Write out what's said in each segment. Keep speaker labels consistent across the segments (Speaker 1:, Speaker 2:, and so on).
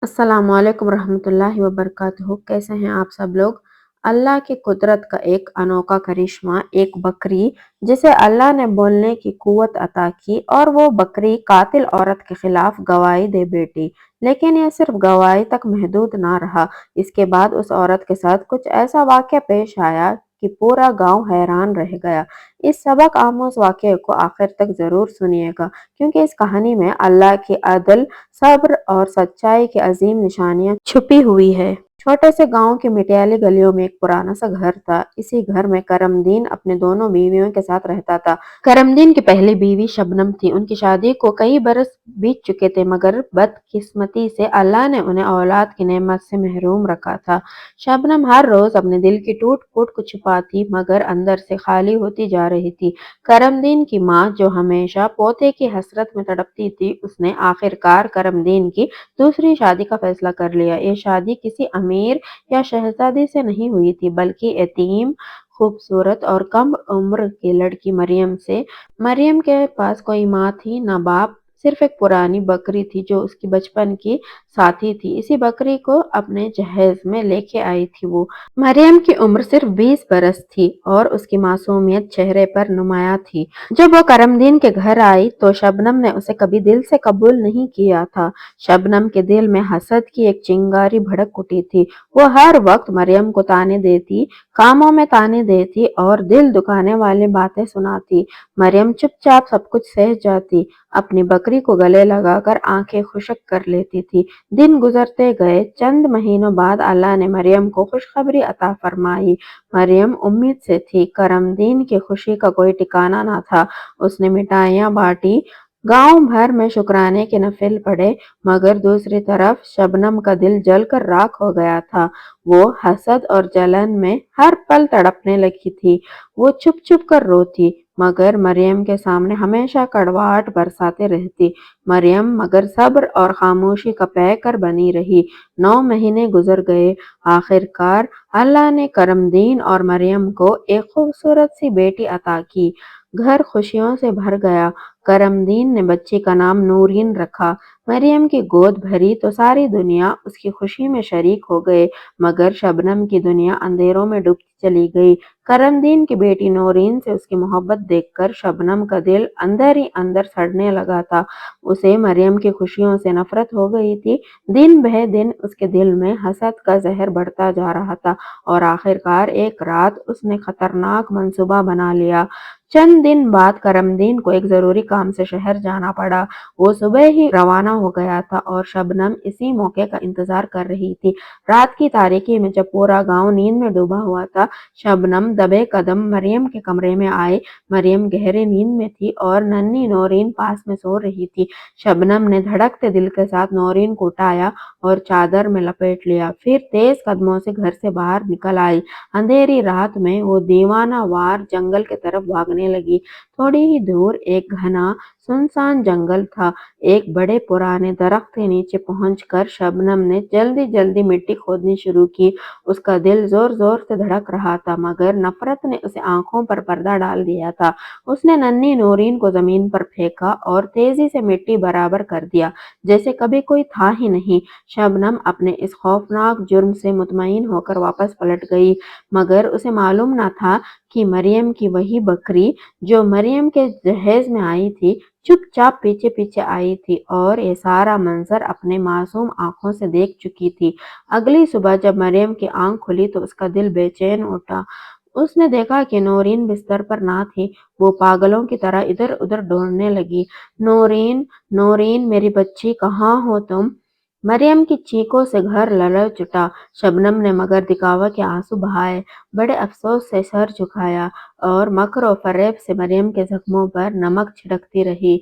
Speaker 1: अस्सलाम वालेकुम रहमतुल्लाहि व बरकातुहू। कैसे हैं आप सब लोग। अल्लाह की कुदरत का एक अनोखा करिश्मा, एक बकरी जिसे अल्लाह ने बोलने की कुव्वत अता की और वो बकरी कातिल औरत के खिलाफ गवाही दे बैठी। लेकिन यह सिर्फ गवाही तक महदूद ना रहा। इसके बाद उस औरत के साथ कुछ ऐसा वाक़या पेश आया कि पूरा गांव हैरान रह गया। इस सबक आमोज वाक़ये को आखिर तक जरूर सुनिएगा, क्योंकि इस कहानी में अल्लाह की अदल, सब्र और सच्चाई की अजीम निशानियां छुपी हुई है। छोटे से गांव की मिटियाली गलियों में एक पुराना सा घर था। इसी घर में करमदीन अपने दोनों बीवियों के साथ रहता था। करमदीन की पहली बीवी शबनम थी। उनकी शादी को कई बरस बीत चुके थे, मगर बदकिस्मती से अल्लाह ने उन्हें औलाद की नेमत से महरूम रखा था। शबनम हर रोज अपने दिल की टूट फूट को छुपाती, मगर अंदर से खाली होती जा रही थी। करमदीन की माँ, जो हमेशा पोते की हसरत में तड़पती थी, उसने आखिरकार करमदीन की दूसरी शादी का फैसला कर लिया। ये शादी किसी अमीर या शहजादी से नहीं हुई थी, बल्कि यतीम, खूबसूरत और कम उम्र की लड़की मरियम से। मरियम के पास कोई माँ थी न बाप, सिर्फ एक पुरानी बकरी थी जो उसकी बचपन की साथी थी। इसी बकरी को अपने जहेज में लेके आई थी वो। मरियम की उम्र सिर्फ 20 बरस थी और उसकी मासूमियत चेहरे पर नुमाया थी। जब वो करमदीन के घर आई तो शबनम ने उसे कभी दिल से कबूल नहीं किया था। शबनम के दिल में हसद की एक चिंगारी भड़क उठी थी। वो हर वक्त मरियम को ताने देती, कामों में ताने देती और दिल दुखाने वाली बातें सुनाती। मरियम चुपचाप सब कुछ सह जाती, अपनी बकरी को गले लगाकर आंखें खुशक कर लेती थी। दिन गुजरते गए। चंद महीनों बाद अल्लाह ने मरियम को खुशखबरी अता फरमाई। मरियम उम्मीद से थी। करमदीन की खुशी का कोई ठिकाना न था। उसने मिठाइयाँ बांटी, गांव भर में शुक्राने के नफिल पढ़े, मगर दूसरी तरफ शबनम का दिल जलकर राख हो गया था। वो हसद और जलन में हर पल तड़पने लगी थी। वो चुप चुप कर रोती, मगर मरियम के सामने हमेशा कड़वाहट बरसाते रहती। मरियम मगर सब्र और खामोशी का पैकर बनी रही। 9 महीने गुजर गए। आखिरकार अल्लाह ने करमदीन और मरियम को एक खूबसूरत सी बेटी अता की। घर खुशियों से भर गया। करमदीन ने बच्ची का नाम नूरीन रखा। मरियम की गोद भरी तो सारी दुनिया उसकी खुशी में शरीक हो गए, मगर शबनम की दुनिया अंधेरों में डूबती चली गई। करमदीन की बेटी नूरीन से उसकी मोहब्बत देखकर शबनम का दिल अंदर ही अंदर सड़ने लगा था। उसे मरियम की खुशियों से नफरत हो गई थी। दिन बह दिन उसके दिल में हसद का जहर बढ़ता जा रहा था और आखिरकार एक रात उसने खतरनाक मंसूबा बना लिया। चंद दिन बाद करमदीन को एक जरूरी काम से शहर जाना पड़ा। वो सुबह ही रवाना हो गया था और शबनम इसी मौके का इंतजार कर रही थी। रात की तारीकी में जब पूरा गांव नींद में डूबा हुआ था, शबनम दबे कदम मरियम के कमरे में आए। मरियम गहरे नींद में थी और नन्ही नौरीन पास में सो रही थी। शबनम ने धड़कते दिल के साथ नौरीन को उठाया और चादर में लपेट लिया। फिर तेज कदमों से घर से बाहर निकल आई। अंधेरी रात में वो दीवाना वार जंगल की तरफ भागने लगी। थोड़ी ही दूर एक घना सुनसान जंगल था। एक बड़े पुराने दरख्त के नीचे पहुंचकर शबनम ने जल्दी जल्दी मिट्टी खोदनी शुरू की। उसका दिल जोर जोर से धड़क रहा था, मगर नफरत ने उसे आंखों पर पर्दा डाल दिया था। उसने नन्ही नूरीन को जमीन पर फेंका और तेजी से मिट्टी बराबर कर दिया, जैसे कभी कोई था ही नहीं। शबनम अपने इस खौफनाक जुर्म से मुतमईन होकर वापस पलट गई, मगर उसे मालूम न था कि मरियम की वही बकरी जो मरियम के जहेज में आई थी, चुपचाप पीछे पीछे आई थी और ये सारा मंजर अपने मासूम आंखों से देख चुकी थी। अगली सुबह जब मरियम की आंख खुली तो उसका दिल बेचैन उठा। उसने देखा कि नौरीन बिस्तर पर ना थी। वो पागलों की तरह इधर उधर दौड़ने लगी। नौरीन, नौरीन, मेरी बच्ची, कहाँ हो तुम। मरियम की चीखों से घर ललच उठा। शबनम ने मगर दिखावा के आंसू बहाए, बड़े अफसोस से सर झुकाया और मकर और फरेब से मरियम के जख्मों पर नमक छिड़कती रही।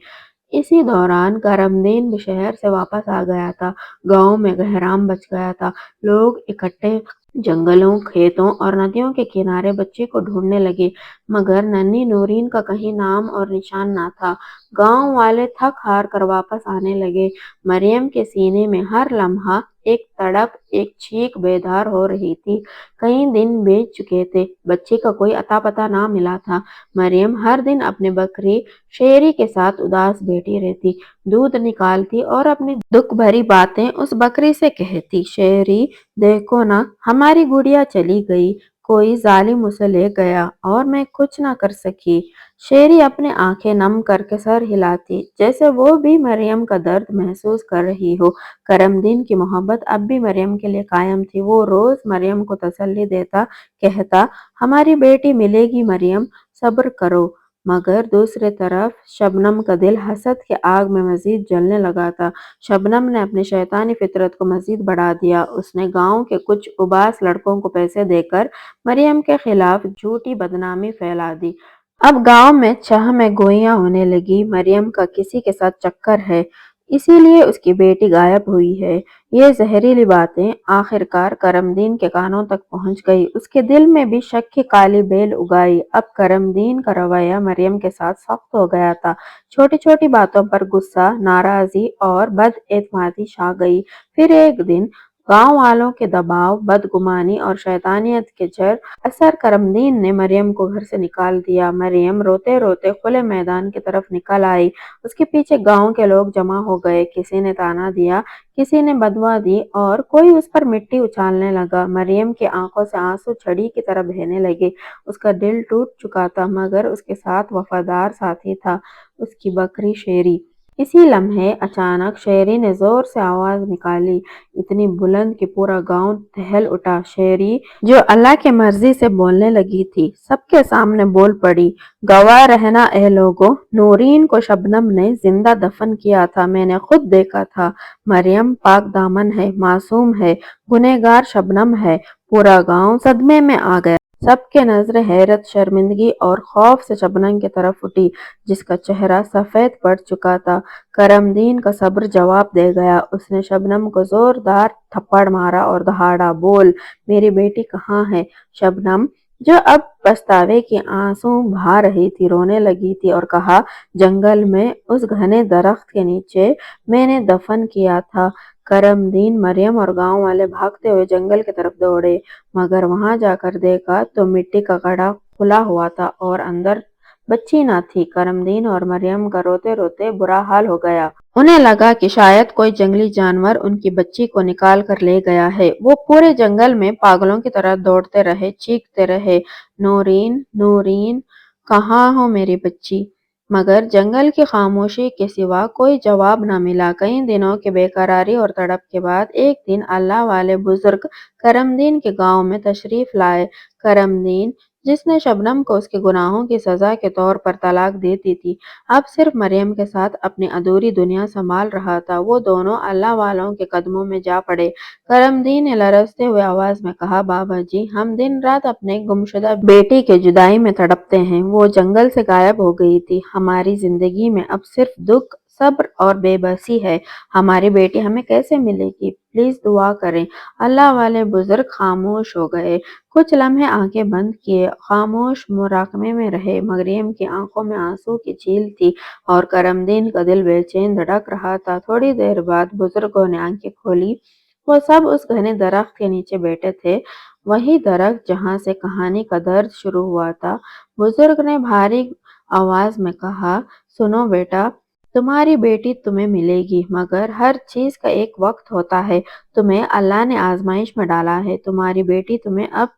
Speaker 1: इसी दौरान करमदीन भी शहर से वापस आ गया था। गांव में कोहराम मच गया था। लोग इकट्ठे जंगलों, खेतों और नदियों के किनारे बच्ची को ढूंढने लगे, मगर नन्ही नूरीन का कहीं नाम और निशान ना था। गांव वाले थक हार कर वापस आने लगे। मरियम के सीने में हर लम्हा एक तड़प, एक चीख बेदार हो रही थी। कई दिन बीत चुके थे, बच्ची का कोई अता पता ना मिला था। मरियम हर दिन अपने बकरी शेरी के साथ उदास बैठी रहती। दूध निकालती और अपनी दुख भरी बातें उस बकरी से कहती। शेरी, देखो ना, हमारी गुड़िया चली गई, कोई जालिम उसे ले गया और मैं कुछ ना कर सकी। शेरी अपनी आंखें नम करके सर हिलाती, जैसे वो भी मरियम का दर्द महसूस कर रही हो। करमदीन की मोहब्बत अब भी मरियम के लिए कायम थी। वो रोज मरियम को तसल्ली देता, कहता, हमारी बेटी मिलेगी मरियम, सब्र करो। मगर दूसरी तरफ शबनम का दिल हसद की आग में मजीद जलने लगा था। शबनम ने अपनी शैतानी फितरत को मजीद बढ़ा दिया। उसने गांव के कुछ उबास लड़कों को पैसे देकर मरियम के खिलाफ झूठी बदनामी फैला दी। अब गांव में चाह में गोइयां होने लगी, मरियम का किसी के साथ चक्कर है, इसीलिए उसकी बेटी गायब हुई है। ये जहरीली बातें आखिरकार करमदीन के कानों तक पहुंच गई। उसके दिल में भी शक की काली बेल उगाई। अब करमदीन का रवैया मरियम के साथ सख्त हो गया था। छोटी छोटी बातों पर गुस्सा, नाराजगी और बदएतमादी छा गई। फिर एक दिन गांव वालों के दबाव, बदगुमानी और शैतानियत के जर असर करमदीन ने मरियम को घर से निकाल दिया। मरियम रोते रोते खुले मैदान की तरफ निकल आई। उसके पीछे गांव के लोग जमा हो गए। किसी ने ताना दिया, किसी ने बदवा दी और कोई उस पर मिट्टी उछालने लगा। मरियम की आंखों से आंसू छड़ी की तरह बहने लगे। उसका दिल टूट चुका था, मगर उसके साथ वफादार साथी था, उसकी बकरी शेरी। इसी लम्हे अचानक शेरी ने जोर से आवाज निकाली, इतनी बुलंद कि पूरा गांव टहल उठा। शेरी, जो अल्लाह की मर्जी से बोलने लगी थी, सबके सामने बोल पड़ी, गवाह रहना ए लोगों, नूरीन को शबनम ने जिंदा दफन किया था, मैंने खुद देखा था। मरियम पाक दामन है, मासूम है, गुनहगार शबनम है। पूरा गांव सदमे में आ गया। सबके नजरें हैरत, शर्मिंदगी और खौफ से शबनम की तरफ उठी, जिसका चेहरा सफेद पड़ चुका था। करमदीन का सब्र जवाब दे गया। उसने शबनम को जोरदार थप्पड़ मारा और दहाड़ा, बोल, मेरी बेटी कहाँ है? शबनम, जो अब पछतावे के आंसू बहा रही थी, रोने लगी थी और कहा, जंगल में उस घने दरख्त के नीचे मैंने दफन किया था। करमदीन, मरियम और गांव वाले भागते हुए जंगल की तरफ दौड़े, मगर वहां जाकर देखा तो मिट्टी का घड़ा खुला हुआ था और अंदर बच्ची न थी। करमदीन और मरियम का रोते रोते बुरा हाल हो गया। उन्हें लगा कि शायद कोई जंगली जानवर उनकी बच्ची को निकाल कर ले गया है। वो पूरे जंगल में पागलों की तरह दौड़ते रहे, चीखते रहे, नूरीन, नूरीन, कहाँ हो मेरी बच्ची? मगर जंगल की खामोशी के सिवा कोई जवाब न मिला। कई दिनों की बेकरारी और तड़प के बाद एक दिन अल्लाह वाले बुजुर्ग करमदीन के गांव में तशरीफ लाए। करमदीन, जिसने शबनम को उसके गुनाहों की सजा के तौर पर तलाक दे दी थी, अब सिर्फ मरियम के साथ अपनी अधूरी दुनिया संभाल रहा था। वो दोनों अल्लाह वालों के कदमों में जा पड़े। करमदीन ने लरजते हुए आवाज में कहा, बाबा जी, हम दिन रात अपने गुमशुदा बेटी के जुदाई में तड़पते हैं। वो जंगल से गायब हो गई थी। हमारी जिंदगी में अब सिर्फ दुख, सब्र और बेबसी है। हमारी बेटी हमें कैसे मिलेगी? प्लीज दुआ करें। अल्लाह वाले बुजुर्ग खामोश हो गए। कुछ लम्हे आंखें बंद किए, खामोश मुराकमे में रहे। मरियम की आंखों में आंसू की झील थी और करमदीन का दिल बेचैन धड़क रहा था। थोड़ी देर बाद बुजुर्गों ने आंखें खोली। वो सब उस घने दरख्त के नीचे बैठे थे, वही दरख्त जहां से कहानी का दर्द शुरू हुआ था। बुजुर्ग ने भारी आवाज में कहा, सुनो बेटा, तुम्हारी बेटी तुम्हें मिलेगी, मगर हर चीज का एक वक्त होता है। तुम्हें अल्लाह ने आजमाइश में डाला है। तुम्हारी बेटी तुम्हें अब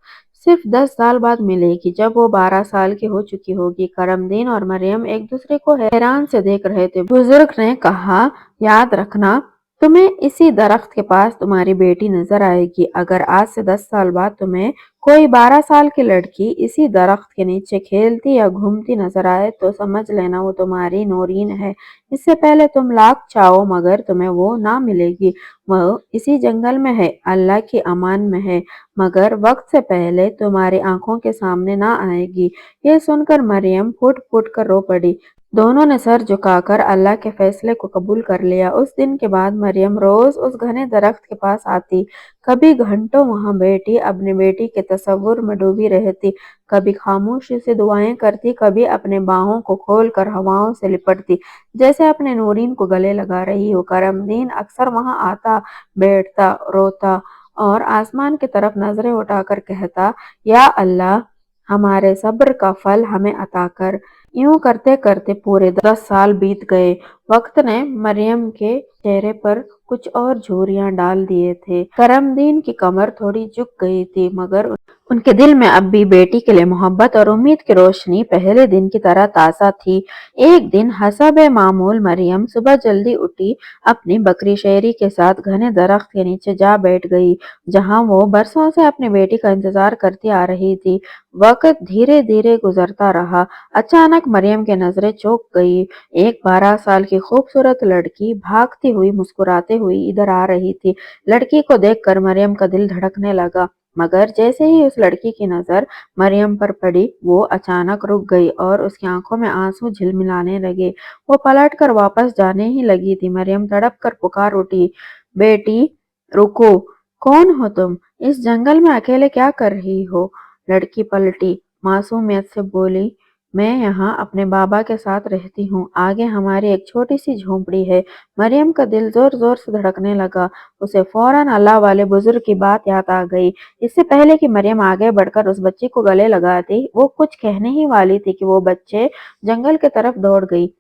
Speaker 1: सिर्फ 10 साल बाद मिलेगी, जब वो 12 साल की हो चुकी होगी। करमदीन और मरियम एक दूसरे को हैरान से देख रहे थे। बुजुर्ग ने कहा, याद रखना, तुम्हें इसी दरख्त के पास तुम्हारी बेटी नजर आएगी। अगर आज से 10 साल बाद तुम्हें कोई 12 साल की लड़की इसी दरख्त के नीचे खेलती या घूमती नजर आए, तो समझ लेना वो तुम्हारी नूरीन है। इससे पहले तुम लाख चाहो, मगर तुम्हें वो ना मिलेगी। वो इसी जंगल में है, अल्लाह की अमान में है, मगर वक्त से पहले तुम्हारी आंखों के सामने ना आएगी। ये सुनकर मरियम फुट फुट कर रो पड़ी। दोनों ने सर झुकाकर अल्लाह के फैसले को कबूल कर लिया। उस दिन के बाद मरियम रोज उस घने दरख्त के पास आती, कभी घंटों वहां बैठी अपनी बेटी के तस्वुर में डूबी रहती, कभी खामोशी से दुआएं करती, कभी अपने बाहों को खोल कर हवाओं से लिपटती, जैसे अपने नूरीन को गले लगा रही हो। करमदीन अक्सर वहां आता, बैठता, रोता और आसमान की तरफ नजरें उठाकर कहता, या अल्लाह, हमारे सब्र का फल हमें अता कर। यूं करते करते पूरे 10 साल बीत गए। वक्त ने मरियम के चेहरे पर कुछ और झुर्रियां डाल दिए थे। करमदीन की कमर थोड़ी झुक गई थी, मगर उनके दिल में अब भी बेटी के लिए मोहब्बत और उम्मीद की रोशनी पहले दिन की तरह ताज़ा थी। एक दिन हसब मामूल मरियम सुबह जल्दी उठी, अपनी बकरी शेरी के साथ घने दरख्त के नीचे जा बैठ गई, जहां वो बरसों से अपनी बेटी का इंतजार करती आ रही थी। वक्त धीरे धीरे गुजरता रहा। अचानक मरियम की नजरें चौंक गई। एक 12 साल की खूबसूरत लड़की भागती हुई मुस्कुराते हुई इधर आ रही थी। लड़की को देखकर मरियम का दिल धड़कने लगा, मगर जैसे ही उस लड़की की नजर मरियम पर पड़ी, वो अचानक रुक गई और उसकी आंखों में आंसू झिलमिलाने लगे। वो पलटकर वापस जाने ही लगी थी, मरियम तड़प कर पुकार उठी, बेटी रुको, कौन हो तुम? इस जंगल में अकेले क्या कर रही हो? लड़की पलटी, मासूमियत से बोली, मैं यहाँ अपने बाबा के साथ रहती हूँ। आगे हमारी एक छोटी सी झोंपड़ी है। मरियम का दिल जोर जोर से धड़कने लगा। उसे फौरन अल्लाह वाले बुजुर्ग की बात याद आ गई। इससे पहले कि मरियम आगे बढ़कर उस बच्ची को गले लगाती, वो कुछ कहने ही वाली थी कि वो बच्चे जंगल की तरफ दौड़ गई।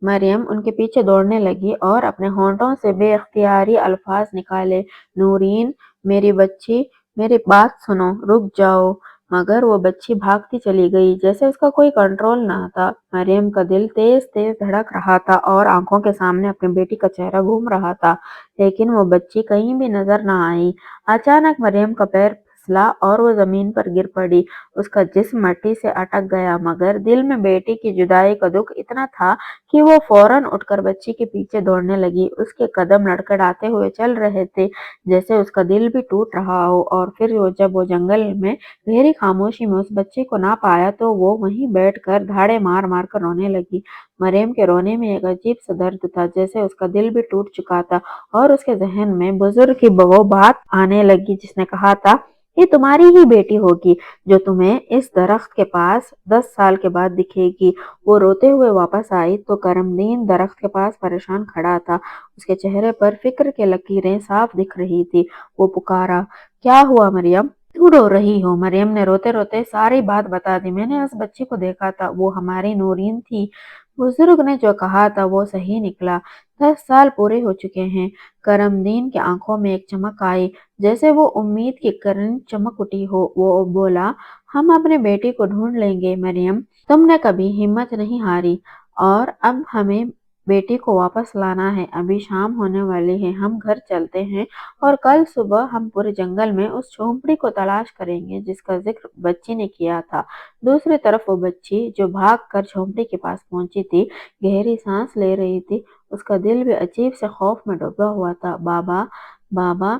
Speaker 1: मरियम उनके पीछे दौड़ने लगी और अपने होंठों से बेख्तियारी अल्फाज निकाले, नूरीन, मेरी बच्ची, मेरी बात सुनो, रुक जाओ। मगर वो बच्ची भागती चली गई, जैसे उसका कोई कंट्रोल ना था। मरियम का दिल तेज तेज धड़क रहा था और आंखों के सामने अपनी बेटी का चेहरा घूम रहा था, लेकिन वो बच्ची कहीं भी नजर न आई। अचानक मरियम का पैर फिसला और वो जमीन पर गिर पड़ी। उसका जिस्म मट्टी से अटक गया, मगर दिल में बेटी की जुदाई का दुख इतना था कि वो फौरन उठकर बच्ची के पीछे दौड़ने लगी। उसके कदम लड़खड़ाते हुए चल रहे थे, जैसे उसका दिल भी टूट रहा हो। और फिर जब वो जंगल में गहरी खामोशी में उस बच्चे को ना पाया, तो वो वहीं बैठकर धाड़े मार मार कर रोने लगी। मरियम के रोने में एक अजीब सा दर्द था, जैसे उसका दिल भी टूट चुका था। और उसके जहन में बुजुर्ग की वो बात आने लगी जिसने कहा था, ये तुम्हारी ही बेटी होगी जो तुम्हें इस दरख्त के पास 10 साल के बाद दिखेगी। वो रोते हुए वापस आई तो करमदीन दरख्त के पास परेशान खड़ा था। उसके चेहरे पर फिक्र की लकीरें साफ दिख रही थी। वो पुकारा, क्या हुआ मरियम? क्यों रो रही हो? मरियम ने रोते रोते सारी बात बता दी। मैंने उस बच्ची को देखा था, वो हमारी नूरीन थी। बुजुर्ग ने जो कहा था वो सही निकला। 10 साल पूरे हो चुके हैं। करमदीन की आंखों में एक चमक आई, जैसे वो उम्मीद की किरण चमक उठी हो। वो बोला, हम अपने बेटी को ढूंढ लेंगे मरियम, तुमने कभी हिम्मत नहीं हारी, और अब हमें बेटी को वापस लाना है। अभी शाम होने वाली है, हम घर चलते हैं और कल सुबह हम पूरे जंगल में उस झोंपड़ी को तलाश करेंगे जिसका जिक्र बच्ची ने किया था। दूसरी तरफ वो बच्ची जो भाग कर झोंपड़ी के पास पहुंची थी, गहरी सांस ले रही थी। उसका दिल भी अजीब से खौफ में डूबा हुआ था। बाबा, बाबा,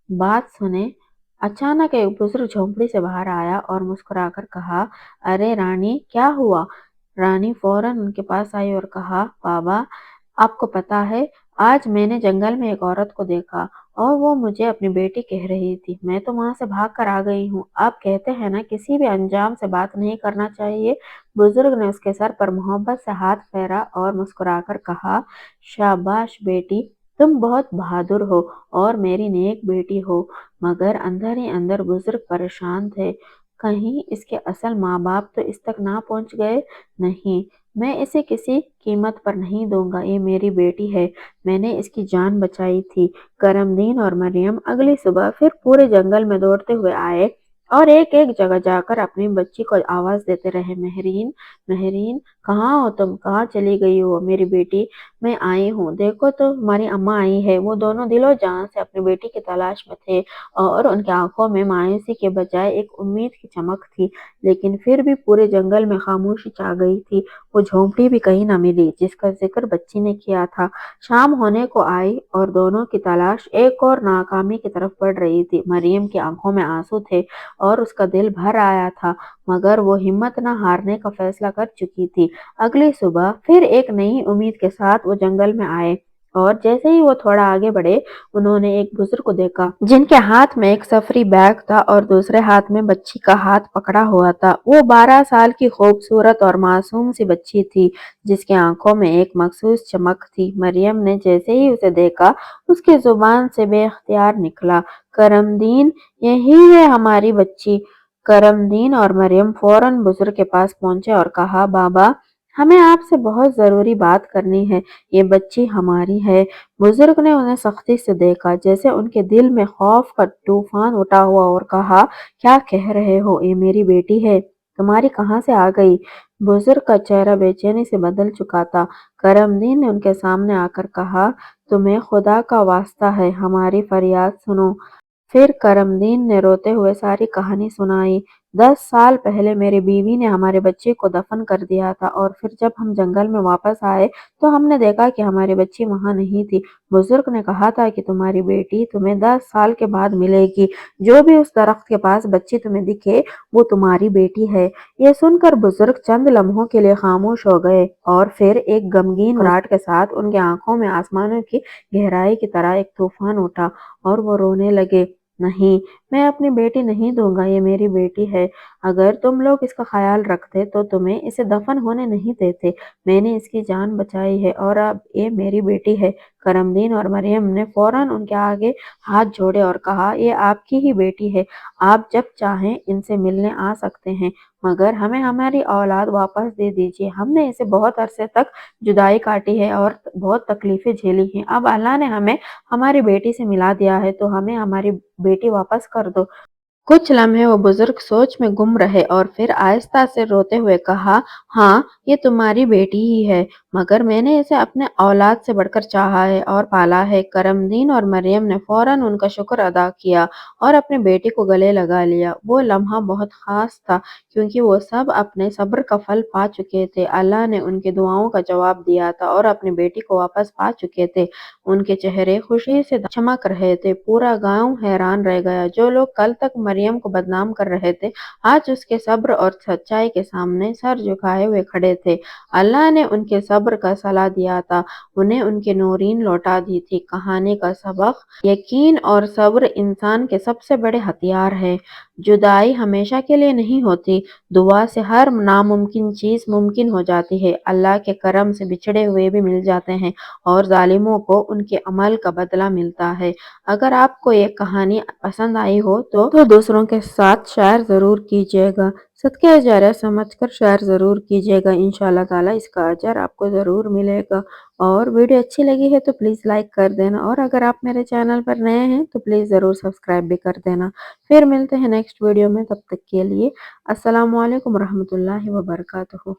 Speaker 1: बात सुने। अचानक एक बुजुर्ग झोंपड़ी से बाहर आया और मुस्कुराकर कहा, अरे रानी, क्या हुआ? रानी फौरन उनके पास आई और कहा, बाबा, आपको पता है, आज मैंने जंगल में एक औरत को देखा और वो मुझे अपनी बेटी कह रही थी। मैं तो वहां से भाग कर आ गई हूँ। आप कहते हैं ना, किसी भी अनजान से बात नहीं करना चाहिए। बुजुर्ग ने उसके सर पर मोहब्बत से हाथ फेरा और मुस्कुराकर कहा, शाबाश बेटी, तुम बहुत बहादुर हो और मेरी नेक बेटी हो। मगर अंदर ही अंदर बुजुर्ग परेशान थे। कहीं इसके असल माँ बाप तो इस तक ना पहुंच गए? नहीं, मैं इसे किसी कीमत पर नहीं दूंगा। ये मेरी बेटी है, मैंने इसकी जान बचाई थी। करमदीन और मरियम अगली सुबह फिर पूरे जंगल में दौड़ते हुए आए और एक एक जगह जाकर अपनी बच्ची को आवाज देते रहे, महरीन, महरीन, कहाँ हो तुम? कहाँ चली गई हो मेरी बेटी? मैं आई हूँ, देखो तो हमारी अम्मा आई है। वो दोनों दिलो जान से अपनी बेटी की तलाश में थे और उनकी आंखों में मायूसी के बजाय एक उम्मीद की चमक थी। लेकिन फिर भी पूरे जंगल में खामोशी छा गई थी। वो झोंपड़ी भी कहीं न मिली जिसका जिक्र बच्ची ने किया था। शाम होने को आई और दोनों की तलाश एक और नाकामी की तरफ बढ़ रही थी। मरियम की आंखों में आंसू थे और उसका दिल भर आया था, मगर वो हिम्मत न हारने का फैसला कर चुकी थी। अगली सुबह फिर एक नई उम्मीद के साथ वो जंगल में आए और जैसे ही वो थोड़ा आगे बढ़े, उन्होंने एक बुजुर्ग को देखा जिनके हाथ में एक सफरी बैग था और दूसरे हाथ में बच्ची का हाथ पकड़ा हुआ था। वो 12 साल की खूबसूरत और मासूम सी बच्ची थी जिसकी आंखों में एक मखसूस चमक थी। मरियम ने जैसे ही उसे देखा, उसकी जुबान से बेख्तियार निकला, करमदीन, यही है हमारी बच्ची। करमदीन और मरियम फौरन बुजुर्ग के पास पहुंचे और कहा, बाबा, ہمیں آپ سے بہت ضروری بات کرنی ہے، یہ بچی ہماری ہے۔ بزرگ نے انہیں سختی سے دیکھا، جیسے ان کے دل میں خوف کا طوفان اٹھا ہوا، اور کہا، کیا کہہ رہے ہو؟ یہ میری بیٹی ہے، تمہاری کہاں سے آ گئی؟ بزرگ کا چہرہ بے چینی سے بدل چکا تھا۔ کرم دین نے ان کے سامنے آ کر کہا، تمہیں خدا کا واسطہ ہے، ہماری فریاد سنو۔ پھر کرم دین نے روتے ہوئے ساری کہانی سنائی۔ 10 سال پہلے میری بیوی نے ہمارے بچے کو دفن کر دیا تھا، اور پھر جب ہم جنگل میں واپس آئے تو ہم نے دیکھا کہ ہماری بچی وہاں نہیں تھی۔ بزرگ نے کہا تھا کہ تمہاری بیٹی تمہیں 10 سال کے بعد ملے گی۔ جو بھی اس درخت کے پاس بچی تمہیں دکھے وہ تمہاری بیٹی ہے۔ یہ سن کر بزرگ چند لمحوں کے لیے خاموش ہو گئے، اور پھر ایک غمگین مسکراہٹ کے ساتھ ان کی آنکھوں میں آسمانوں کی گہرائی کی طرح ایک طوفان اٹھا، اور وہ رونے لگے۔ نہیں، میں اپنی بیٹی نہیں دوں گا، یہ میری بیٹی ہے۔ اگر تم لوگ اس کا خیال رکھتے تو تمہیں اسے دفن ہونے نہیں دیتے۔ میں نے اس کی جان بچائی ہے، اور اب یہ میری بیٹی ہے۔ کرم دین اور مریم نے فوراً ان کے آگے ہاتھ جوڑے اور کہا، یہ آپ کی ہی بیٹی ہے، آپ جب چاہیں ان سے ملنے آ سکتے ہیں، مگر ہمیں ہماری اولاد واپس دے دیجیے۔ ہم نے اسے بہت عرصے تک جدائی کاٹی ہے اور بہت تکلیفیں جھیلی ہیں، اب اللہ نے ہمیں ہماری بیٹی سے ملا دیا ہے، تو ہمیں ہماری بیٹی واپس کر دو۔ کچھ لمحے وہ بزرگ سوچ میں گم رہے، اور پھر آہستہ سے روتے ہوئے کہا، ہاں، یہ تمہاری بیٹی ہی ہے، مگر میں نے اسے اپنے اولاد سے بڑھ کر چاہا ہے اور پالا ہے۔ کرم دین اور مریم نے فوراً ان کا شکر ادا کیا اور اپنے بیٹے کو گلے لگا لیا۔ وہ لمحہ بہت خاص تھا، کیونکہ وہ سب اپنے صبر کا پھل پا چکے تھے۔ اللہ نے ان کی دعاؤں کا جواب دیا تھا اور اپنی بیٹی کو واپس پا چکے تھے۔ ان کے چہرے خوشی سے چمک رہے تھے۔ پورا گاؤں حیران رہ گیا۔ جو لوگ کل تک مریم کو بدنام کر رہے تھے، آج اس کے صبر اور سچائی کے سامنے سر جھکائے ہوئے کھڑے تھے۔ اللہ نے ان کے صبر کا صلہ دیا تھا، انہیں ان کی نورین لوٹا دی تھی۔ کہانی کا سبق: یقین اور صبر انسان کے سب سے بڑے ہتھیار ہیں۔ جدائی ہمیشہ کے لیے نہیں ہوتی، دعا سے ہر ناممکن چیز ممکن ہو جاتی ہے۔ اللہ کے کرم سے بچھڑے ہوئے بھی مل جاتے ہیں، اور ظالموں کو ان کے عمل کا بدلہ ملتا ہے۔ اگر آپ کو یہ کہانی پسند آئی ہو تو دوسروں کے ساتھ شیئر ضرور کیجیے گا۔ صدقہ جاریہ سمجھ کر شیئر ضرور کیجیے گا، انشاءاللہ تعالی اس کا اجر آپ کو ضرور ملے گا۔ اور ویڈیو اچھی لگی ہے تو پلیز لائک کر دینا، اور اگر آپ میرے چینل پر نئے ہیں تو پلیز ضرور سبسکرائب بھی کر دینا۔ پھر ملتے ہیں نیکسٹ ویڈیو میں، تب تک کے لیے السلام علیکم ورحمۃ اللہ وبرکاتہ۔